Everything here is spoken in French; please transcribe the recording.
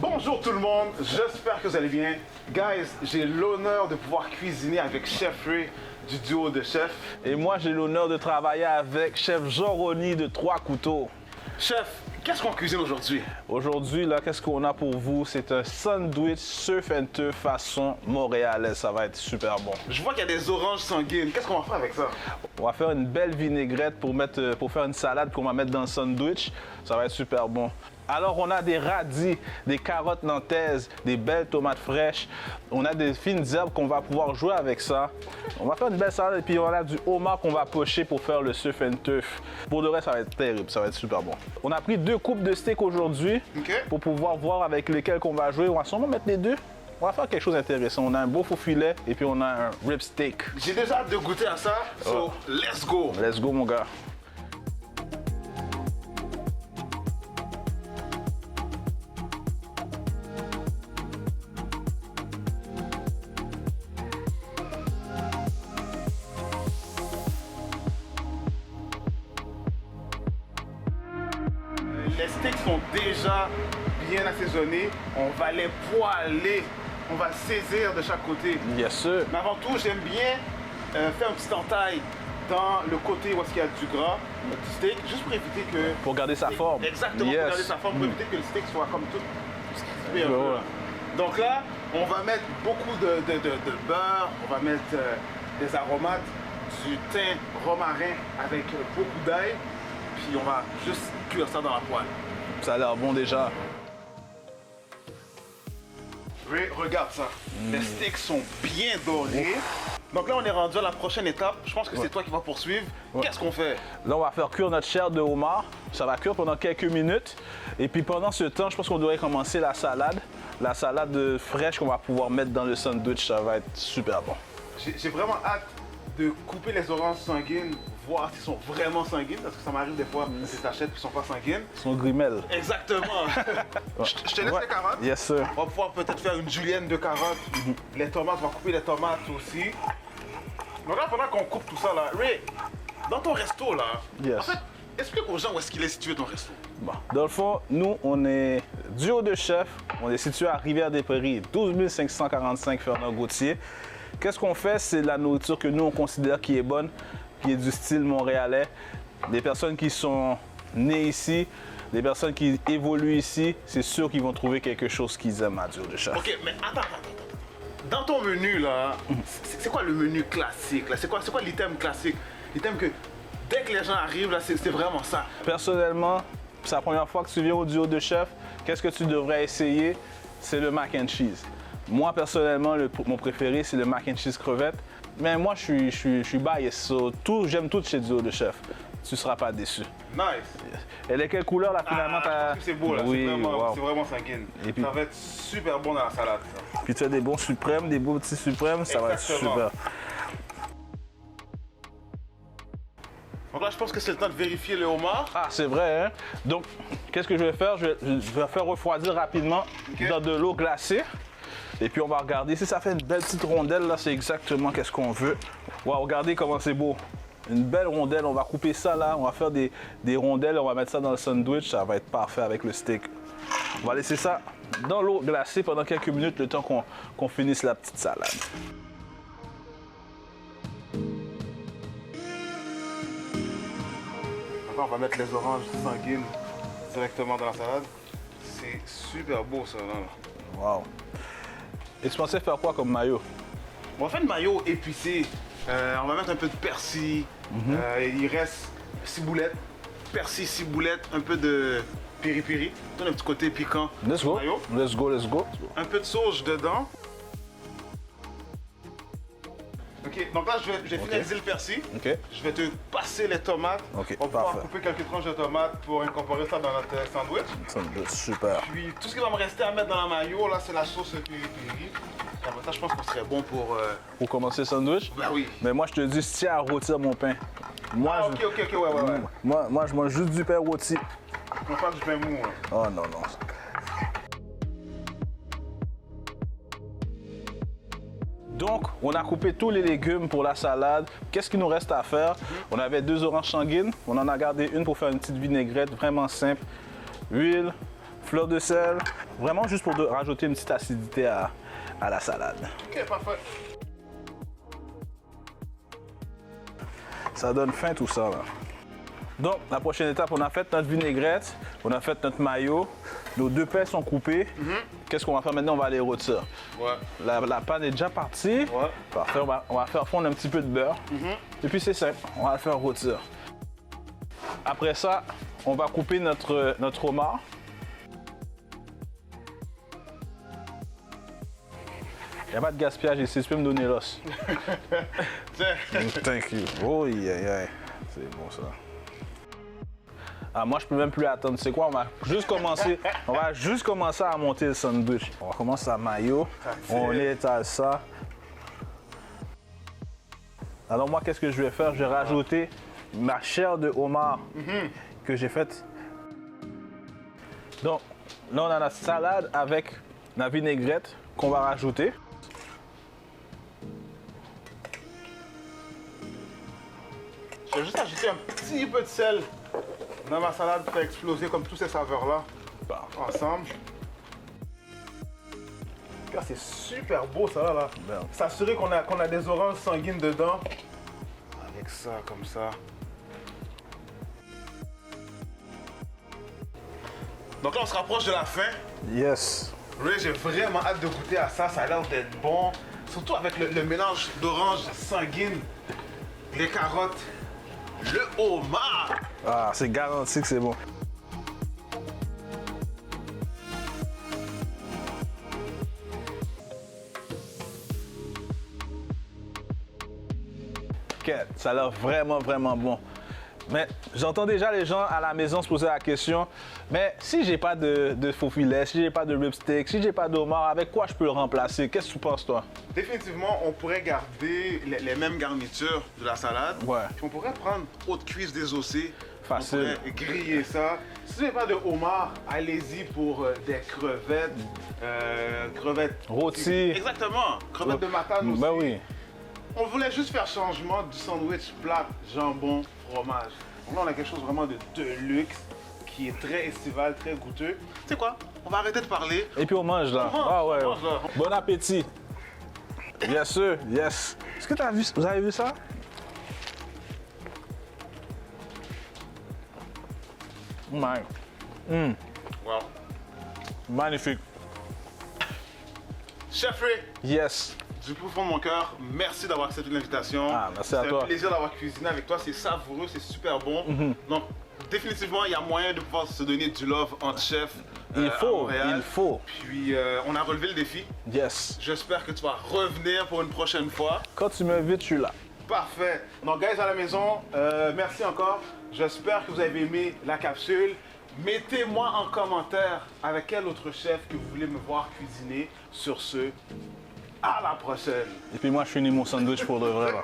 Bonjour tout le monde, j'espère que vous allez bien. Guys, j'ai l'honneur de pouvoir cuisiner avec Chef Ray du duo de chefs. Et moi, j'ai l'honneur de travailler avec Chef Jean-Rony de Trois Couteaux. Chef, qu'est-ce qu'on cuisine aujourd'hui? Aujourd'hui, là, qu'est-ce qu'on a pour vous? C'est un sandwich surf and turf façon montréalaise. Ça va être super bon. Je vois qu'il y a des oranges sanguines. Qu'est-ce qu'on va faire avec ça? On va faire une belle vinaigrette pour faire une salade qu'on va mettre dans le sandwich. Ça va être super bon. Alors, on a des radis, des carottes nantaises, des belles tomates fraîches. On a des fines herbes qu'on va pouvoir jouer avec ça. On va faire une belle salade et puis on a du homard qu'on va pocher pour faire le surf and turf. Pour le reste, ça va être terrible, ça va être super bon. On a pris 2 coupes de steak aujourd'hui pour pouvoir voir avec lesquelles qu'on va jouer. On va sûrement mettre les deux. On va faire quelque chose d'intéressant. On a un beau faux filet et puis on a un rib steak. J'ai déjà hâte de goûter à ça, so let's go! Let's go, mon gars. Les steaks sont déjà bien assaisonnés. On va les poêler. On va saisir de chaque côté. Bien sûr. Mais avant tout, j'aime bien faire un petit entaille dans le côté où il y a du gras, du steak, juste pour éviter que... Pour garder sa forme. Exactement, Yes. pour garder sa forme, pour éviter que le steak soit comme tout crispé un peu. Ouais. Donc là, on va mettre beaucoup de beurre, on va mettre des aromates, du thym romarin avec beaucoup d'ail, puis on va juste cuire ça dans la poêle. Ça a l'air bon déjà. Ray, regarde ça. Les steaks sont bien dorés. Donc là, on est rendu à la prochaine étape. Je pense que c'est toi qui vas poursuivre. Qu'est-ce qu'on fait? Là, on va faire cuire notre chair de homard. Ça va cuire pendant quelques minutes. Et puis pendant ce temps, je pense qu'on devrait commencer la salade. La salade fraîche qu'on va pouvoir mettre dans le sandwich. Ça va être super bon. J'ai vraiment hâte de couper les oranges sanguines, voir s'ils sont vraiment sanguines, parce que ça m'arrive des fois, c'est t'achètes qui sont pas sanguines. Ils sont grimelles. Exactement. Je te laisse les carottes. Yes, sir. On va pouvoir peut-être faire une julienne de carottes. Les tomates, on va couper les tomates aussi. Donc là, pendant qu'on coupe tout ça, là, Ray, dans ton resto, là, Yes. en fait, explique aux gens où est-ce qu'il est situé ton resto. Bon. Dans le fond, nous, on est duo de chefs. On est situé à Rivière-des-Prairies, 12 545 Fernand-Gauthier. Qu'est-ce qu'on fait? C'est la nourriture que nous, on considère qui est bonne, qui est du style montréalais. Des personnes qui sont nées ici, des personnes qui évoluent ici, c'est sûr qu'ils vont trouver quelque chose qu'ils aiment à duo de chef. Ok, mais attends. Dans ton menu, là, c'est quoi le menu classique, là? C'est quoi l'item classique? L'item que, dès que les gens arrivent, là, c'est vraiment ça. Personnellement, c'est la première fois que tu viens au duo de chef, qu'est-ce que tu devrais essayer? C'est le mac and cheese. Moi, personnellement, mon préféré, c'est le mac and cheese crevette. Mais moi, je suis biased. So, j'aime tout chez duo de chef. Tu ne seras pas déçu. Nice. Elle est quelle couleur, là, finalement? Je pense que c'est beau, là. Oui, c'est vraiment sanguine. Et puis- Ça va être super bon dans la salade, ça. Puis tu as des bons suprêmes, des beaux petits suprêmes, ça va être Exactement. super. Donc là, je pense que c'est le temps de vérifier le homard. Ah, c'est vrai, hein? Donc, qu'est-ce que je vais faire? Je vais faire refroidir rapidement dans de l'eau glacée. Et puis, on va regarder. Si ça fait une belle petite rondelle, là, c'est exactement qu'est-ce qu'on veut. Wow, regardez comment c'est beau. Une belle rondelle. On va couper ça, là. On va faire des rondelles. On va mettre ça dans le sandwich. Ça va être parfait avec le steak. On va laisser ça dans l'eau glacée pendant quelques minutes, le temps qu'on finisse la petite salade. Maintenant, on va mettre les oranges sanguines directement dans la salade. C'est super beau, ça, là. Wow. Et tu pensais faire quoi comme maillot? On va faire une mayo épicée. On va mettre un peu de persil. Il reste ciboulette. Persil, ciboulette, un peu de piri-piri. Donne un petit côté piquant. Let's go. Mayo. Let's go, let's go. Un peu de sauge dedans. Ok, donc là, je vais finaliser le persil. OK. Je vais te passer les tomates. Ok, On va pouvoir parfait. couper quelques tranches de tomates pour incorporer ça dans notre sandwich. Sandwich, super. Puis tout ce qui va me rester à mettre dans la mayo, là, c'est la sauce piri-piri. Après ça, je pense qu'on serait bon pour... Pour commencer le sandwich? Ben oui. Mais moi, je te dis, tiens à rôtir mon pain. Moi, Ah, ok, ouais. moi, je mange juste du pain rôti. On va faire du pain mou. Hein. Oh non. Donc, on a coupé tous les légumes pour la salade. Qu'est-ce qu'il nous reste à faire? On avait 2 oranges sanguines. On en a gardé une pour faire une petite vinaigrette vraiment simple. Huile, fleur de sel, Vraiment juste pour rajouter une petite acidité à la salade. Ok, parfait. Ça donne faim tout ça là. Donc la prochaine étape, on a fait notre vinaigrette, on a fait notre mayo, nos 2 pains sont coupés. Qu'est-ce qu'on va faire maintenant? On va les rôtir. Ouais. La panne est déjà partie. Ouais. Parfait, on va faire fondre un petit peu de beurre. Et puis c'est simple, on va le faire rôtir. Après ça, on va couper notre homard. Il n'y a pas de gaspillage ici, tu peux me donner l'os. Thank you. Oh, yeah. C'est bon ça. Ah, moi, je peux même plus attendre. C'est quoi? On va juste commencer à monter le sandwich. On va commencer à mayo. On étale ça. Alors moi, qu'est-ce que je vais faire? Je vais rajouter ma chair de homard que j'ai faite. Donc, là, on a la salade avec la vinaigrette qu'on va rajouter. Je vais juste ajouter un petit peu de sel dans ma salade pour faire exploser comme tous ces saveurs-là ensemble. C'est super beau ça là. S'assurer qu'on a des oranges sanguines dedans. Avec ça, comme ça. Donc là, on se rapproche de la fin. Yes. Oui, j'ai vraiment hâte de goûter à ça. Ça a l'air d'être bon. Surtout avec le mélange d'oranges sanguines, les carottes, le homard. Ah, c'est garanti que c'est bon. Ça a l'air vraiment bon. Mais j'entends déjà les gens à la maison se poser la question, mais si j'ai pas de faux filet, si j'ai pas de ribstick, si j'ai pas d'homard, avec quoi je peux le remplacer? Qu'est-ce que tu penses toi? Définitivement, on pourrait garder les mêmes garnitures de la salade. Ouais. Puis on pourrait prendre haute cuisse désossée. Facile. On pourrait griller ça. Si vous n'avez pas de homard, allez-y pour des crevettes. Crevettes rôties. Exactement. Crevettes de Matane aussi. Ben oui. On voulait juste faire changement du sandwich plat, jambon, fromage. Donc là, on a quelque chose vraiment de luxe, qui est très estival, très goûteux. Tu sais quoi? On va arrêter de parler. Et puis on mange là. On mange là. Bon appétit. Yes sir, yes. Est-ce que vous avez vu ça? Wow. Magnifique. Chef Ray, Yes. du plus fond de mon cœur, merci d'avoir accepté l'invitation. Ah, merci à toi. C'est un plaisir d'avoir cuisiné avec toi, c'est savoureux, c'est super bon. Donc, définitivement, il y a moyen de pouvoir se donner du love entre chefs à Montréal. Il faut. Puis, on a relevé le défi. Yes. J'espère que tu vas revenir pour une prochaine fois. Quand tu m'invites, je suis là. Parfait. Donc, guys à la maison, merci encore. J'espère que vous avez aimé la capsule. Mettez-moi en commentaire avec quel autre chef que vous voulez me voir cuisiner. Sur ce, à la prochaine. Et puis moi, je finis mon sandwich pour de vrai là.